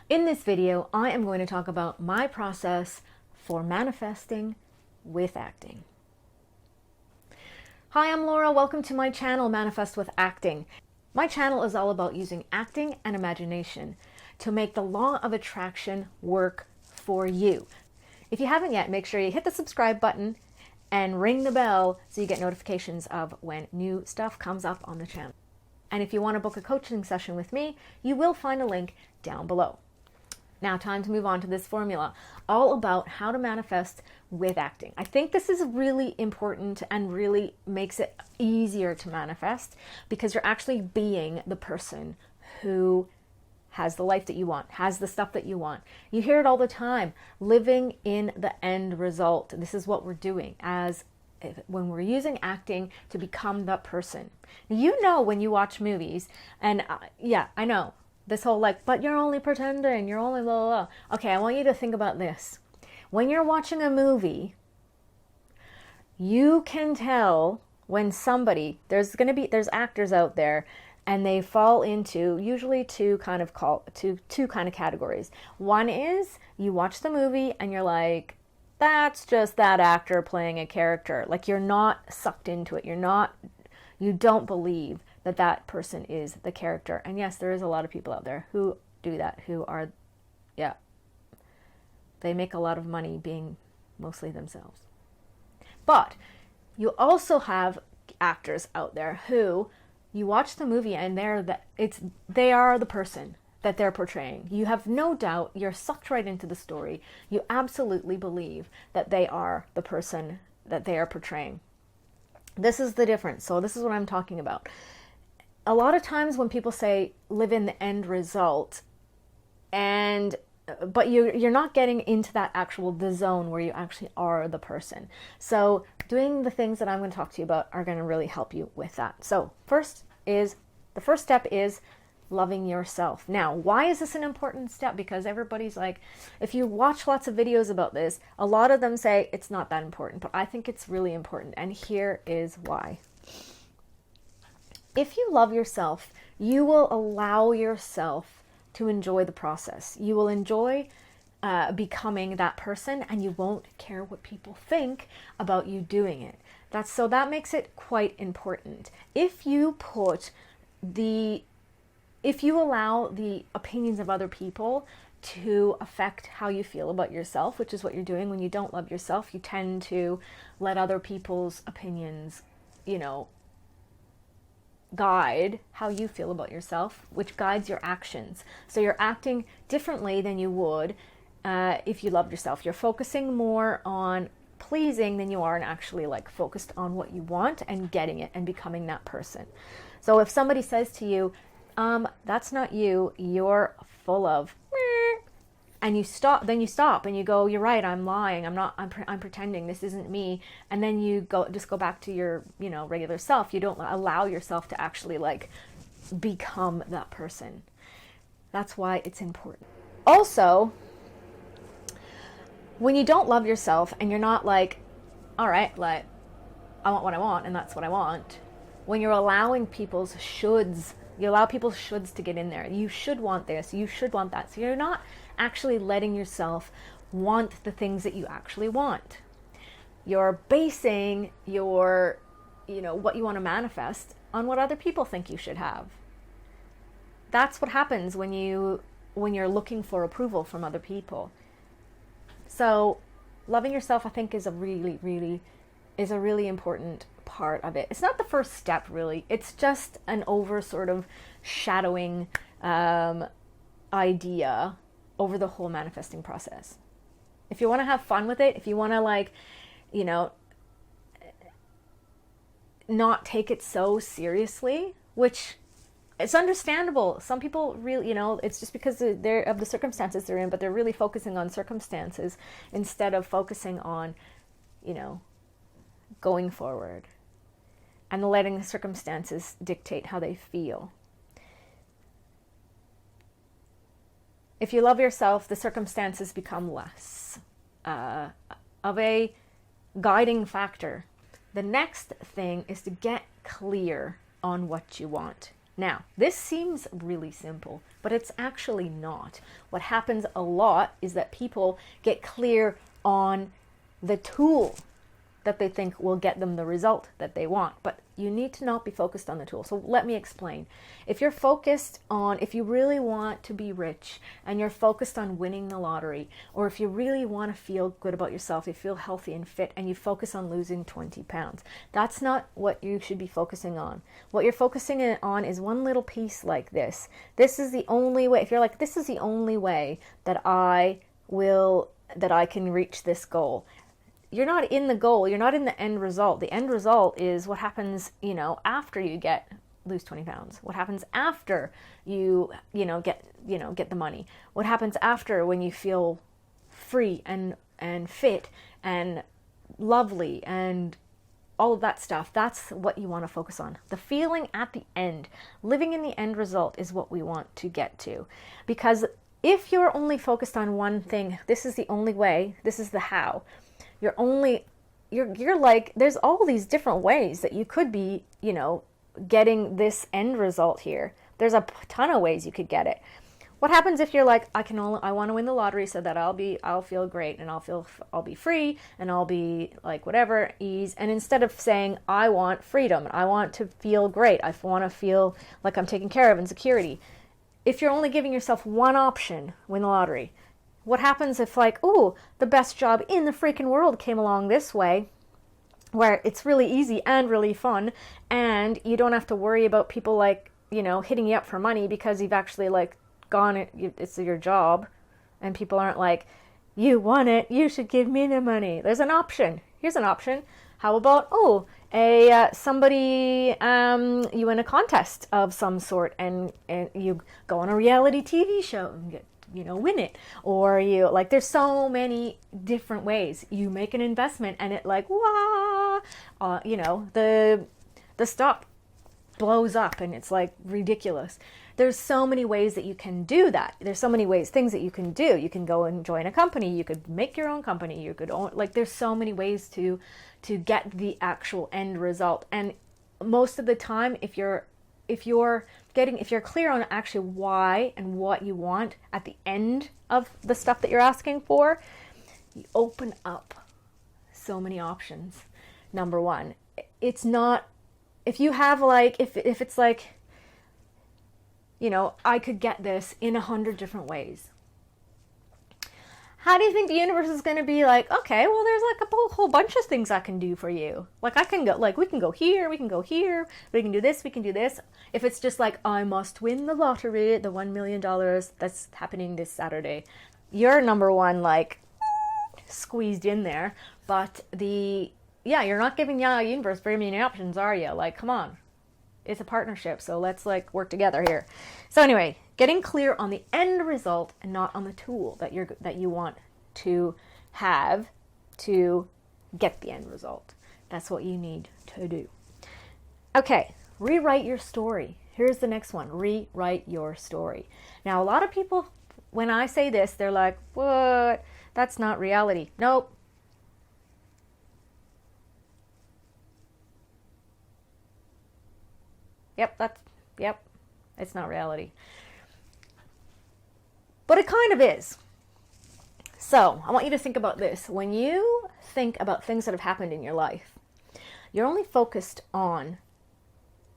In this video, I am going to talk about my process for manifesting with acting. Hi, I'm Laura. Welcome to my channel, Manifest with Acting. My channel is all about using acting and imagination to make the law of attraction work for you. If you haven't yet, make sure you hit the subscribe button and ring the bell so you get notifications of when new stuff comes up on the channel. And if you want to book a coaching session with me, you will find a link down below. Now, time to move on to this formula, all about how to manifest with acting. I think this is really important and really makes it easier to manifest because you're actually being the person who has the life that you want, has the stuff that you want. You hear it all the time, living in the end result. This is what we're doing when we're using acting to become that person. You know, when you watch movies, and yeah, I know, this whole but you're only pretending, you're only blah, blah, blah. Okay, I want you to think about this. When you're watching a movie, you can tell when there's actors out there and they fall into usually two kind of categories. One is you watch the movie and you're like, that's just that actor playing a character. Like, you're not sucked into it. You don't believe that person is the character. And yes, there is a lot of people out there who do that, they make a lot of money being mostly themselves. But you also have actors out there who you watch the movie and they are the person that they're portraying. You have no doubt, you're sucked right into the story. You absolutely believe that they are the person that they are portraying. This is the difference. So this is what I'm talking about. A lot of times when people say live in the end result, but you're not getting into the zone where you actually are the person. So doing the things that I'm going to talk to you about are going to really help you with that. So the first step is loving yourself. Now, why is this an important step? Because everybody's like, if you watch lots of videos about this, a lot of them say it's not that important, but I think it's really important. And here is why. If you love yourself, you will allow yourself to enjoy the process. You will enjoy becoming that person, and you won't care what people think about you doing it. That makes it quite important. If you allow the opinions of other people to affect how you feel about yourself, which is what you're doing when you don't love yourself, you tend to let other people's opinions, guide how you feel about yourself, which guides your actions. So you're acting differently than you would if you loved yourself. You're focusing more on pleasing than you are and actually focused on what you want and getting it and becoming that person. So if somebody says to you, that's not you, you're full of meh, and you stop and you go, you're right, I'm lying, I'm pretending, this isn't me, and then you go back to your regular self. You don't allow yourself to actually become that person. That's why it's important. Also, when you don't love yourself and you're not all right, I want what I want and that's what I want, when you're allowing people's shoulds, you allow people's shoulds to get in there. You should want this, you should want that. So you're not actually letting yourself want the things that you actually want. You're basing your, what you want to manifest on what other people think you should have. That's what happens when you're looking for approval from other people. So loving yourself, I think, is a really important part of it. It's not the first step, really. It's just an shadowing idea over the whole manifesting process. If you want to have fun with it, if you want to not take it so seriously, which it's understandable. Some people really, it's just because they're of the circumstances they're in, but they're really focusing on circumstances instead of focusing on, going forward and letting the circumstances dictate how they feel. If you love yourself, the circumstances become less of a guiding factor. The next thing is to get clear on what you want. Now, this seems really simple, but it's actually not. What happens a lot is that people get clear on the tool that they think will get them the result that they want. But you need to not be focused on the tool. So let me explain. If you're focused on, if you really want to be rich and you're focused on winning the lottery, or if you really want to feel good about yourself, you feel healthy and fit, and you focus on losing 20 pounds, that's not what you should be focusing on. What you're focusing on is one little piece like this. This is the only way. If you're like, this is the only way that I can reach this goal. You're not in the goal. You're not in the end result. The end result is what happens, after you lose 20 pounds. What happens after you get the money? What happens after when you feel free and fit and lovely and all of that stuff? That's what you want to focus on. The feeling at the end, living in the end result is what we want to get to. Because if you're only focused on one thing, this is the only way, this is the how. You're like, there's all these different ways that you could be, getting this end result here. There's a ton of ways you could get it. What happens if you're like, I want to win the lottery so that I'll feel great and I'll be free and I'll be like whatever, ease. And instead of saying, I want freedom, I want to feel great, I want to feel like I'm taken care of and security. If you're only giving yourself one option, win the lottery. What happens if the best job in the freaking world came along this way, where it's really easy and really fun, and you don't have to worry about people hitting you up for money because you've actually it's your job, and people aren't like, you want it, you should give me the money. There's an option. Here's an option. How about, somebody, you win a contest of some sort and you go on a reality TV show and get, win it. Or there's so many different ways. You make an investment and it the stock blows up and it's ridiculous. There's so many ways that you can do that. There's so many things that you can do. You can go and join a company. You could make your own company. You could own, there's so many ways to get the actual end result. And most of the time, if you're clear on actually why and what you want at the end of the stuff that you're asking for, you open up so many options. Number one, it's not, if you have if it's I could get this in 100 different ways. How do you think the universe is going to be okay, well, there's a whole bunch of things I can do for you. I can go, we can go here, we can go here, we can do this, we can do this. If it's just I must win the lottery, the $1 million that's happening this Saturday, you're number one, squeezed in there. But you're not giving the universe very many options, are you? Come on. It's a partnership, so let's work together here. So anyway, getting clear on the end result and not on the tool that you want to have to get the end result. That's what you need to do. Okay, rewrite your story. Here's the next one. Rewrite your story. Now, a lot of people, when I say this, they're like, what? That's not reality. Nope. Yep, it's not reality. But it kind of is. So, I want you to think about this. When you think about things that have happened in your life, you're only focused on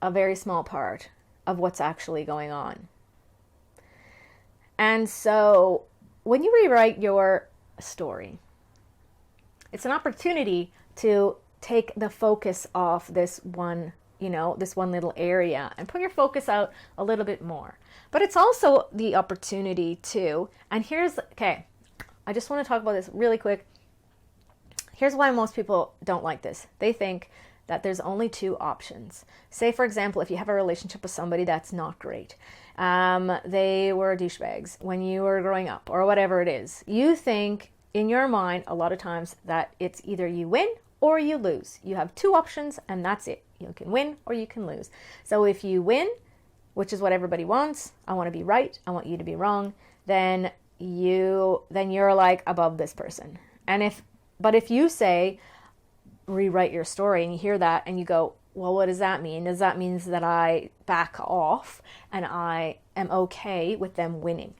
a very small part of what's actually going on. And so, when you rewrite your story, it's an opportunity to take the focus off this one little area and put your focus out a little bit more. But it's also the opportunity to, and I just want to talk about this really quick. Here's why most people don't like this. They think that there's only two options. Say, for example, if you have a relationship with somebody that's not great, they were douchebags when you were growing up or whatever it is. You think in your mind a lot of times that it's either you win or you lose. You have two options and that's it. You can win or you can lose. So if you win, which is what everybody wants, I want to be right, I want you to be wrong, then you're above this person. And if you say, rewrite your story, and you hear that and you go, well, what does that mean? Does that mean that I back off and I am okay with them winning?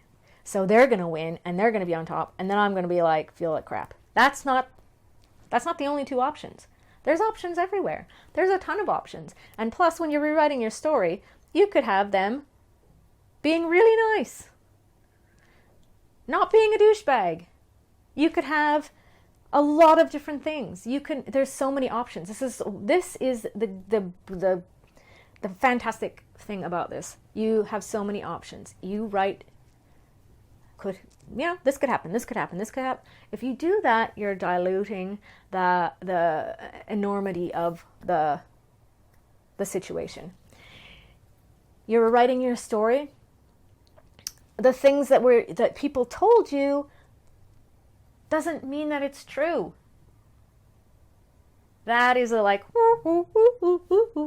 So they're going to win and they're going to be on top, and then I'm going to be like, feel like crap. That's not the only two options. There's options everywhere. There's a ton of options. And plus, when you're rewriting your story, you could have them being really nice, not being a douchebag. You could have a lot of different things. There's so many options. This is the fantastic thing about this. You have so many options. You write, this could happen, this could happen, this could happen. If you do that, you're diluting the enormity of the situation. You're writing your story. The things that people told you doesn't mean that it's true. That is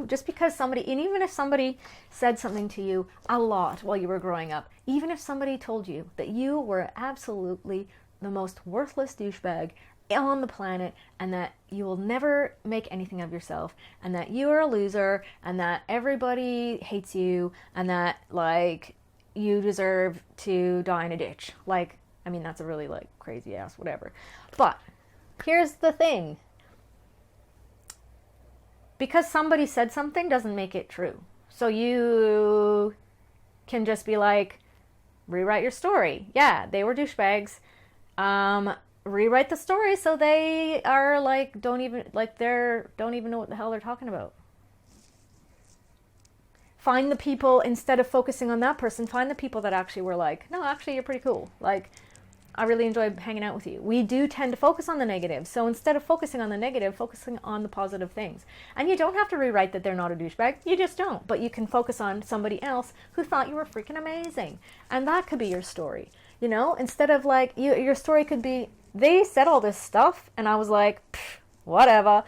just because somebody, and even if somebody said something to you a lot while you were growing up, even if somebody told you that you were absolutely the most worthless douchebag on the planet, and that you will never make anything of yourself, and that you are a loser, and that everybody hates you, and that you deserve to die in a ditch. That's a really crazy ass whatever. But here's the thing. Because somebody said something doesn't make it true. So you can just be rewrite your story. Yeah, they were douchebags. Rewrite the story so they are don't even know what the hell they're talking about. Find the people, instead of focusing on that person, find the people that actually were no, actually you're pretty cool. I really enjoy hanging out with you. We do tend to focus on the negative. So instead of focusing on the negative, focusing on the positive things. And you don't have to rewrite that they're not a douchebag. You just don't. But you can focus on somebody else who thought you were freaking amazing. And that could be your story. Instead of your story could be, they said all this stuff and I was whatever.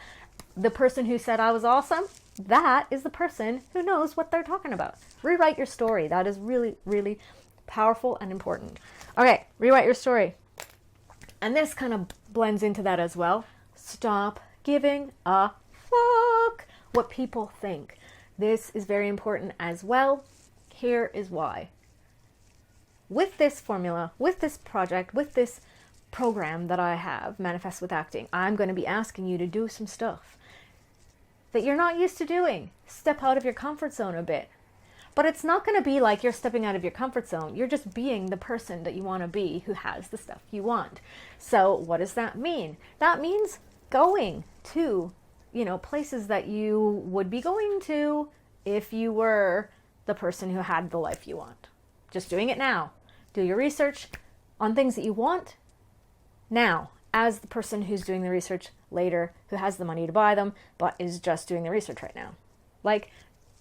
The person who said I was awesome, that is the person who knows what they're talking about. Rewrite your story. That is really, really powerful and important. Okay, rewrite your story. And this kind of blends into that as well. Stop giving a fuck what people think. This is very important as well. Here is why. With this formula, with this project, with this program that I have, Manifest with Acting, I'm going to be asking you to do some stuff that you're not used to doing. Step out of your comfort zone a bit. But it's not going to be like you're stepping out of your comfort zone. You're just being the person that you want to be who has the stuff you want. So what does that mean? That means going to, places that you would be going to if you were the person who had the life you want. Just doing it now. Do your research on things that you want now, as the person who's doing the research later, who has the money to buy them, but is just doing the research right now.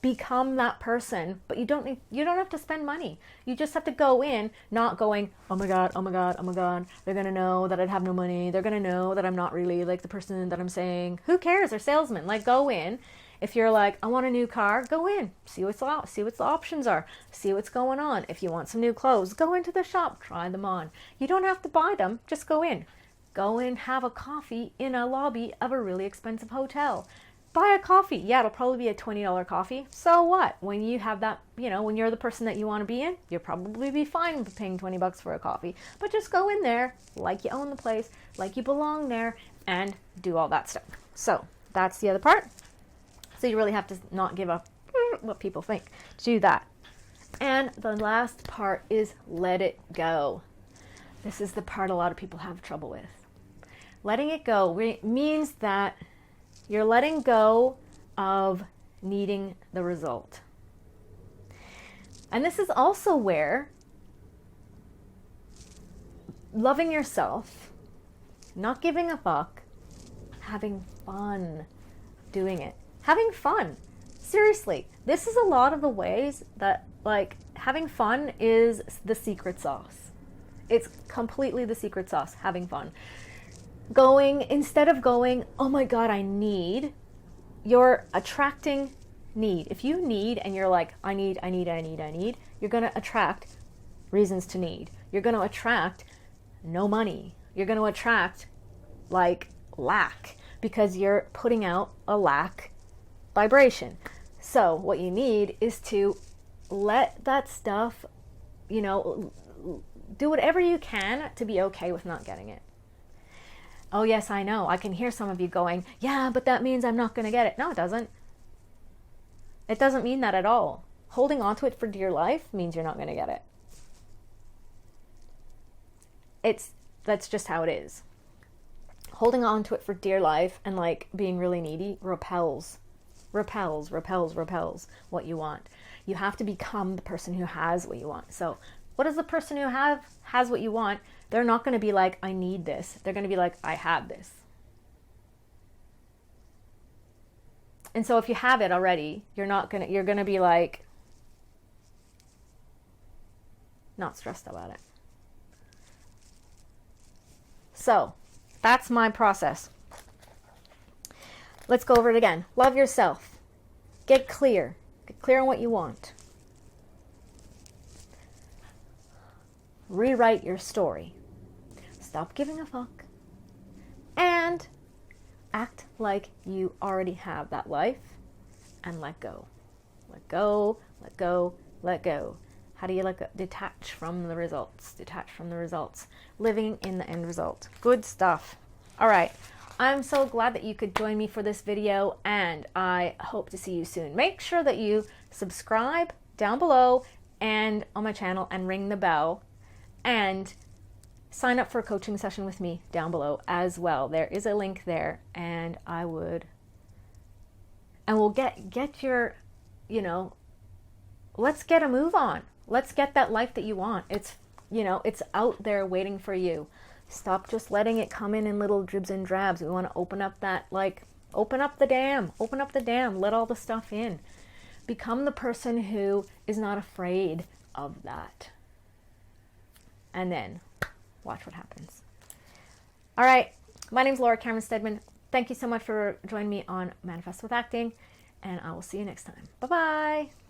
Become that person, but you don't have to spend money. You just have to go in, not going, oh my God, they're going to know that I'd have no money. They're going to know that I'm not really the person that I'm saying. Who cares? They're salesmen. Go in. If you're I want a new car, go in. See what the options are. See what's going on. If you want some new clothes, go into the shop. Try them on. You don't have to buy them. Just go in. Go in, have a coffee in a lobby of a really expensive hotel. Buy a coffee. Yeah, it'll probably be a $20 coffee. So what? When you have that, when you're the person that you want to be in, you'll probably be fine with paying $20 for a coffee. But just go in there like you own the place, like you belong there, and do all that stuff. So that's the other part. So you really have to not give up what people think. Do that. And the last part is let it go. This is the part a lot of people have trouble with. Letting it go means that you're letting go of needing the result. And this is also where loving yourself, not giving a fuck, having fun doing it. Having fun. Seriously, this is a lot of the ways that having fun is the secret sauce. It's completely the secret sauce, having fun. Instead of going, oh my God, I need, you're attracting need. If you need and you're I need, you're going to attract reasons to need. You're going to attract no money. You're going to attract lack, because you're putting out a lack vibration. So what you need is to let that stuff, you know, do whatever you can to be okay with not getting it. Oh yes, I know. I can hear some of you going, yeah, but that means I'm not going to get it. No, it doesn't. It doesn't mean that at all. Holding on to it for dear life means you're not going to get it. That's just how it is. Holding on to it for dear life and like being really needy repels what you want. You have to become the person who has what you want. So what is the person who has what you want? They're not going to be like, I need this. They're going to be like, I have this. And so if you have it already, you're going to be like, not stressed about it. So that's my process. Let's go over it again. Love yourself. Get clear. Get clear on what you want. Rewrite your story. Stop giving a fuck. And act like you already have that life and let go. Let go, let go, let go. How do you let go? Detach from the results. Detach from the results. Living in the end result. Good stuff. All right. I'm so glad that you could join me for this video, and I hope to see you soon. Make sure that you subscribe down below and on my channel and ring the bell, and sign up for a coaching session with me down below as well. There is a link there, and we'll get your, you know, let's get a move on. Let's get that life that you want. It's, you know, it's out there waiting for you. Stop just letting it come in little dribs and drabs. We want to open up that, like, open up the dam, let all the stuff in. Become the person who is not afraid of that. And then watch what happens. All right. My name's Laura Cameron-Stedman. Thank you so much for joining me on Manifest with Acting, and I will see you next time. Bye-bye.